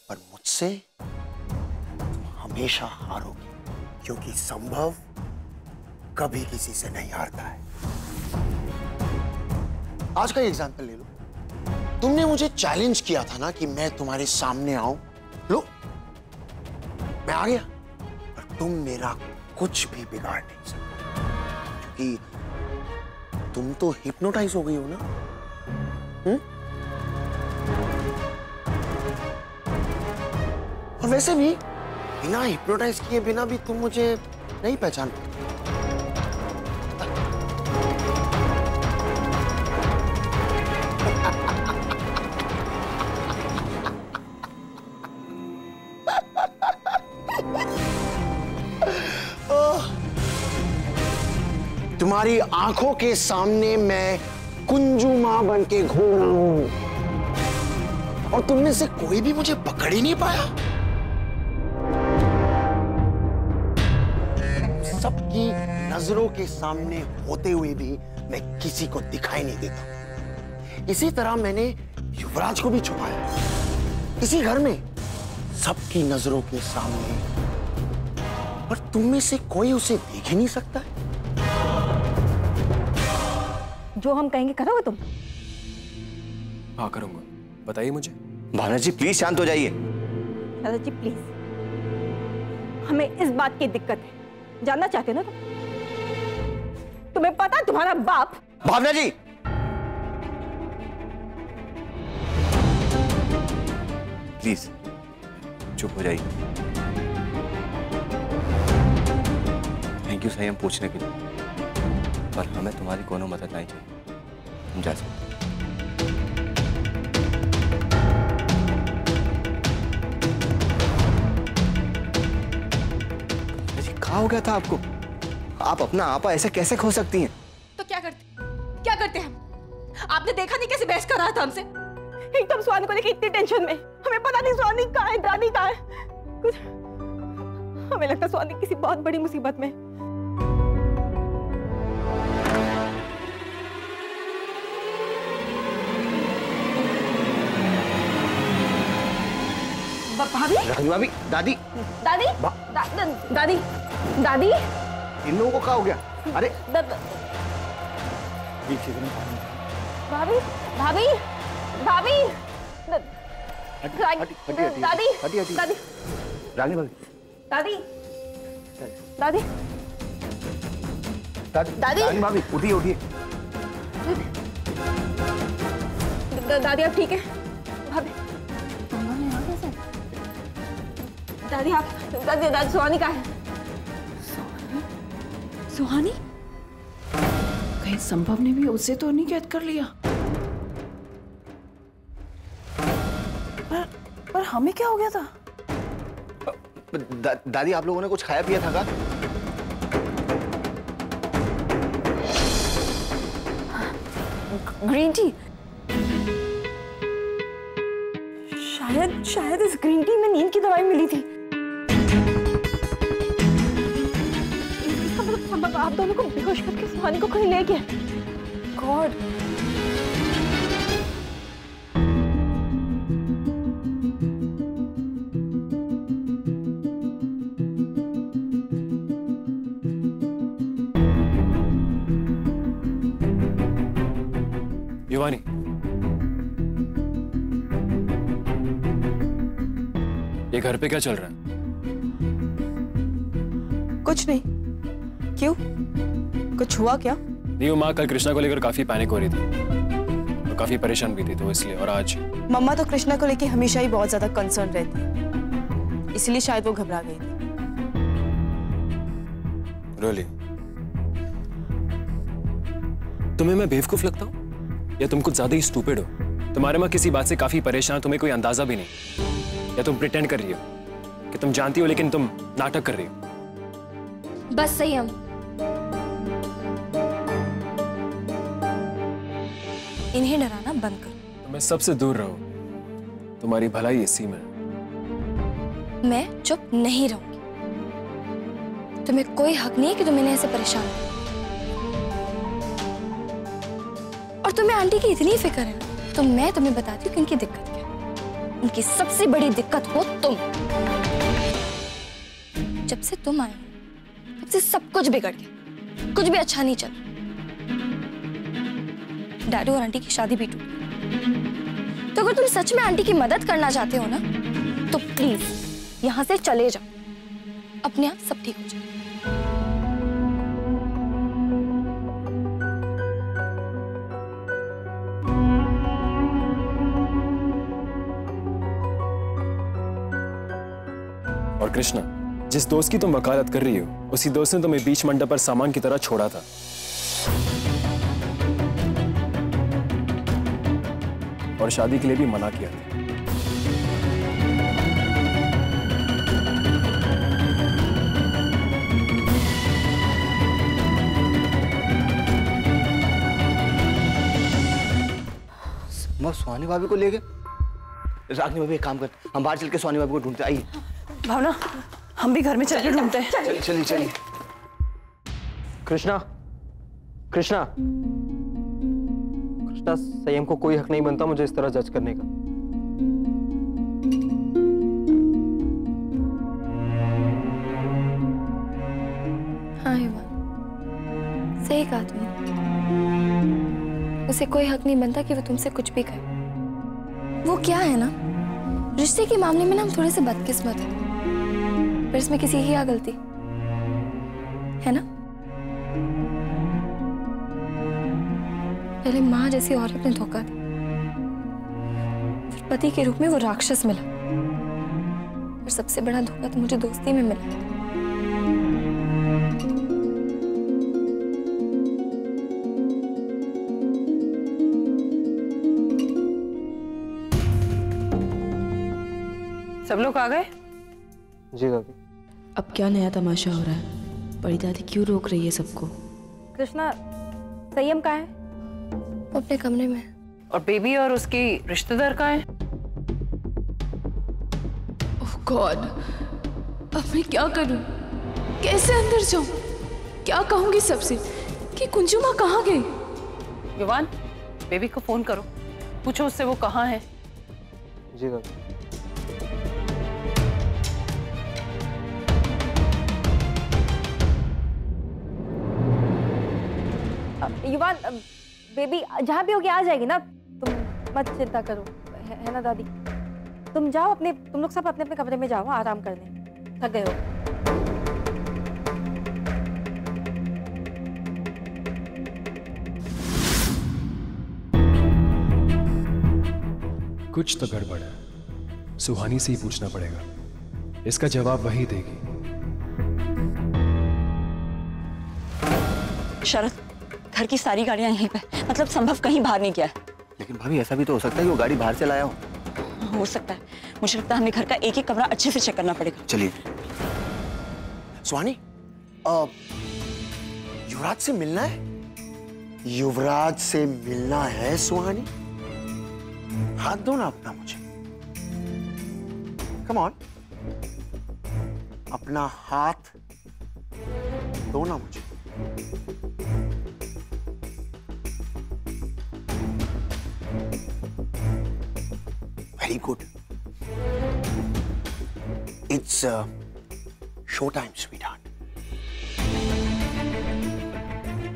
पर मुझसे हमेशा हारोगी, क्योंकि संभव कभी किसी से नहीं हारता है। आज का एग्जाम्पल ले लो। तुमने मुझे चैलेंज किया था ना कि मैं तुम्हारे सामने आऊं। लो, मैं आ गया, पर तुम मेरा कुछ भी बिगाड़ नहीं सकते, क्योंकि तुम तो हिप्नोटाइज हो गई हो ना। और वैसे भी बिना हिप्नोटाइज किए बिना भी तुम मुझे नहीं पहचान पाते। तुम्हारी आंखों के सामने मैं कुंजू मां बन के घूम रहा हूं, और तुमने से कोई भी मुझे पकड़ ही नहीं पाया। सबकी नजरों के सामने होते हुए भी मैं किसी को दिखाई नहीं देता। इसी तरह मैंने युवराज को भी छुपाया, इसी घर में सबकी नजरों के सामने, पर तुम में से कोई उसे देख ही नहीं सकता है। जो हम कहेंगे करोगे तुम? हाँ करूंगा, बताइए मुझे। भावना जी प्लीज शांत हो जाइए। दादा जी प्लीज, हमें इस बात की दिक्कत है, जानना चाहते हो ना तुम? तुम्हें पता तुम्हारा बाप। भावना जी प्लीज चुप हो जाइए। थैंक यू संयम पूछने के लिए, पर हमें तुम्हारी कोनो मदद नहीं चाहिए। तुम जा सकते। क्या हो गया था आपको? आप अपना आपा ऐसे कैसे खो सकती हैं? तो क्या करते हम? आपने देखा नहीं कैसे बहस कर रहा था हमसे? एकदम स्वानी को लेकर इतनी टेंशन में, हमें पता नहीं स्वानी कहाँ है, दादी कहाँ है। कुछ हमें लगता स्वानी किसी बहुत बड़ी मुसीबत में। भाभी, भाभी, दादी, दादी, दादी, दादी, इन लोगों को क्या हो गया? अरे भाभी, भाभी, भाभी, दादी, दादी, रानी भाभी, दादी, दादी, दादी, रानी भाभी, उठिए उठिए। दादी आप ठीक है? भाभी, दादी आप, दादी, दादी सुहानी कहाँ है? सुहानी? कहीं संभव ने भी उसे तो नहीं कैद कर लिया? पर हमें क्या हो गया था? दादी आप लोगों ने कुछ खाया पिया था क्या? Green tea. शायद इस ग्रीन टी में नींद की दवाई मिली थी। आप दोनों को बेहोश करके सुहानी को कहीं ले गया। गॉड, युवानी, ये घर पे क्या चल रहा है? कुछ नहीं। क्यों? कुछ हुआ क्या? नहीं, वो माँ कल कृष्णा को लेकर काफी पैनिक हो रही थी और काफी परेशान भी थी, तो इसलिए। और आज मम्मा तो कृष्णा को लेकर हमेशा ही बहुत ज्यादा कंसर्न रहती है, इसलिए शायद वो घबरा गई थी। रोली, तुम्हें मैं बेवकूफ लगता हूँ या तुम कुछ ज्यादा ही स्टूपिड हो? तुम्हारे माँ किसी बात से काफी परेशान, तुम्हें कोई अंदाजा भी नहीं, या तुम प्रिटेंड कर रही हो कि तुम जानती हो लेकिन तुम नाटक कर रही हो। बस सही हम इन्हें डराना बंद करो। तुम्हें सबसे दूर रहो, तुम्हारी भलाई इसी में। मैं चुप नहीं रहूंगी। तुम्हें कोई हक नहीं है कि तुम इन्हें ऐसे परेशान करो। और तुम्हें आंटी की इतनी फिक्र है ना, तो मैं तुम्हें बताती हूँ कि इनकी दिक्कत क्या है। उनकी सबसे बड़ी दिक्कत हो तुम। जब से तुम आए तब से सब कुछ बिगड़ गया, कुछ भी अच्छा नहीं चला। डैडी और आंटी की शादी भी टूट गई। तो अगर तुम सच में आंटी की मदद करना चाहते हो ना, तो प्लीज यहां से चले जाओ, अपने आप सब ठीक हो जाए। और कृष्णा, जिस दोस्त की तुम वकालत कर रही हो, उसी दोस्त ने तुम्हें बीच मंडप पर सामान की तरह छोड़ा था। और शादी के लिए भी मना किया था। मैं सुहानी भाभी को ले गए। रागिनी भाभी एक काम कर, हम बाहर चल के सुहानी भाभी को ढूंढते। आइए भावना, हम भी घर में चल के ढूंढते हैं। चलिए चलिए चलिए। कृष्णा, कृष्णा, कृष्णा, संयम को कोई हक नहीं बनता मुझे इस तरह जज करने का। हाँ युवा, सही कहा तुमने। उसे कोई हक नहीं बनता कि वो तुमसे कुछ भी करे। वो क्या है ना, रिश्ते के मामले में ना हम थोड़े से बदकिस्मत हैं, पर इसमें किसी की क्या गलती है ना। पहले माँ जैसी औरत ने धोखा दिया, फिर पति के रूप में वो राक्षस मिला, और सबसे बड़ा धोखा तो मुझे दोस्ती में मिला। सब लोग आ गए? जी भाभी। अब क्या नया तमाशा हो रहा है? बड़ी दादी क्यों रोक रही है सबको? कृष्णा, संयम कहाँ है? वो अपने कमरे में। और बेबी और उसकी रिश्तेदार कहाँ है? ओह गॉड, अब मैं क्या करूं? कैसे अंदर जाऊं? क्या कहूंगी सबसे कि कुंजू माँ कहाँ गई? युवान, बेबी को फोन करो, पूछो उससे वो कहाँ है। जी भाभी। युवान, बेबी जहाँ भी होगी आ जाएगी ना, तुम मत चिंता करो, है ना दादी? तुम जाओ अपने, तुम लोग सब अपने अपने कमरे में जाओ, आराम कर लें, थक गए हो। कुछ तो गड़बड़ है, सुहानी से ही पूछना पड़ेगा, इसका जवाब वही देगी। शरद, घर की सारी गाड़ियां यहीं पे, मतलब संभव कहीं बाहर नहीं गया है। लेकिन भाभी ऐसा भी तो हो सकता है कि वो गाड़ी बाहर से लाया हो सकता है। मुझे लगता है हमें घर का एक एक कमरा अच्छे से चेक करना पड़ेगा। चलिए। सुहानी, युवराज से मिलना है? युवराज से मिलना है सुहानी? हाथ दो ना अपना मुझे। कम ऑन, अपना हाथ दो ना मुझे। Very good. It's show time, sweetheart.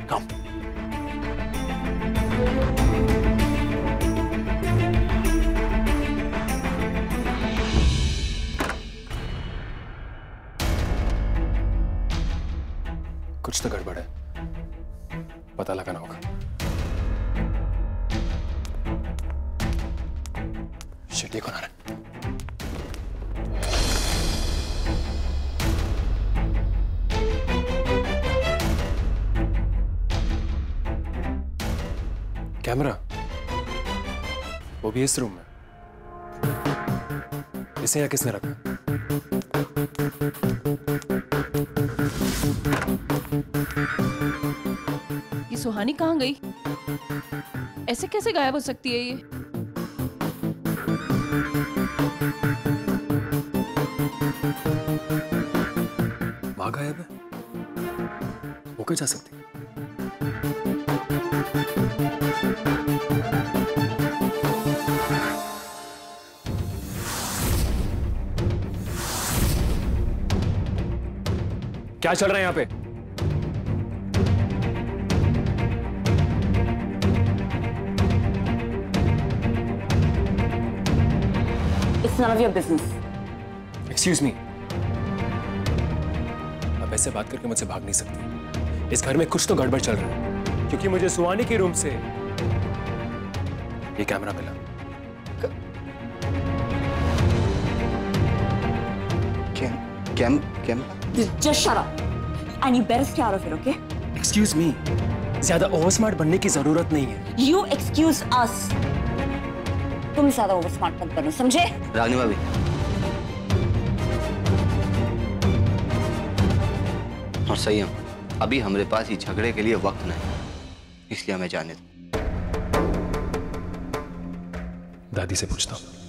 Come. कुछ तो गड़बड़ है, पता लगाना होगा। शिट, ये कौन आ रहा है? कैमरा, वो भी इस रूम में। इसे यहाँ किसने रखा? ये सुहानी कहाँ गई? ऐसे कैसे गायब हो सकती है ये? वहां गायब है, वो क्या जा सकती है? क्या चल रहा है यहाँ पे? It's none of your business. Excuse me. आप ऐसे बात करके मुझसे भाग नहीं सकती। इस घर में कुछ तो गड़बड़ चल रहा है, क्योंकि मुझे सुहानी के रूम से ये कैमरा मिला। Just shut up. And you better stay out of it, okay? Excuse me. ज्यादा ओवर स्मार्ट बनने की जरूरत नहीं है। You excuse us. तुम ज्यादा ओवर स्मार्ट मत बनो, समझे? रागनी भाभी, और संयम, अभी हमारे पास ये झगड़े के लिए वक्त नहीं, इसलिए हमें जाने दो। दादी से पूछता हूँ।